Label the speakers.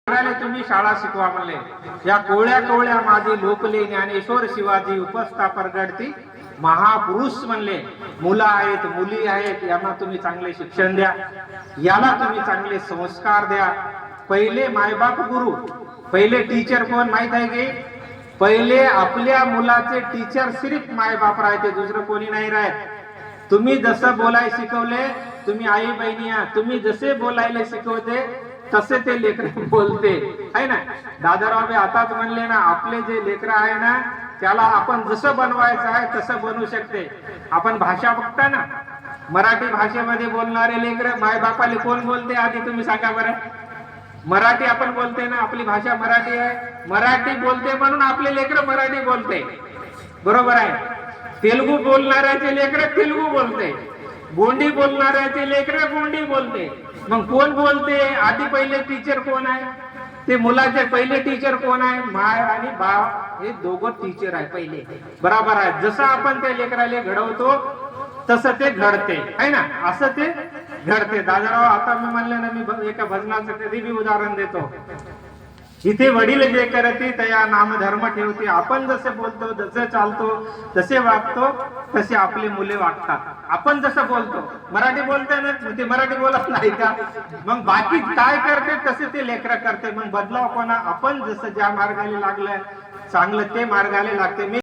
Speaker 1: तुम्ही शाळा शिकवा म्हणले। या कोवळ्या कोवळ्या माझे लोकले ज्ञानेश्वर शिवाजी उपस्था प्रगटती महापुरुष म्हणले। मुलं आहेत मुली आहेत यांना तुम्ही चांगले शिक्षण द्या, याला तुम्ही चांगले संस्कार द्या। पहिले मायबाप गुरु, पहिले टीचर कोण माहित आहे की? पहिले आपल्या मुलाचे टीचर सिर्फ मायबाप राहते, दुसरं कोणी नाही राहत। तुम्ही जसं बोलाय शिकवले, तुम्ही आई बहिणी तुम्ही जसे बोलायला शिकवते तसे ते लेकर बोलते आहे ना। दादाराव आताच म्हणले ना, आपले जे लेकर आहे ना त्याला आपण जसं बनवायचं आहे तसं बनवू शकते। आपण भाषा बघता ना, मराठी भाषेमध्ये बोलणारे लेकर माय बापाले कोण बोलते आधी तुम्ही सांगा बरं? मराठी आपण बोलते ना, आपली भाषा मराठी आहे, मराठी बोलते म्हणून आपले लेकर मराठी बोलते, बरोबर आहे। तेलुगू बोलणाऱ्याचे लेकर तेलुगू बोलते, गोंडी बोलणाऱ्याचे लेकर गोंडी बोलते। मग कोण बोलते आधी? पहिले टीचर कोण आहे? ते मुलाचे पहिले टीचर कोण आहे? माय आणि बाप हे दोघं टीचर आहे पहिले, बरोबर आहे। जसं आपण त्या लेकराला घडवतो तसं ते घडते आहे ना, असं ते घडते। दादाराव आता मी म्हणले ना, मी एका भजनाचं कधी बी उदाहरण देतो। इथे वडील जे करते त्या नामधर्म ठेवते। आपण जसे बोलतो, जसे चालतो, जसे वागतो तसे आपले मुले वागतात। आपण जसं बोलतो, मराठी बोलते ना ते मराठी बोलत नाही का? मग बाकी काय करते तसे ते लेकरं करते। मग बदलाव कोणा? आपण जसं ज्या मार्गाने लागलं चांगलं ते मार्गाने लागते।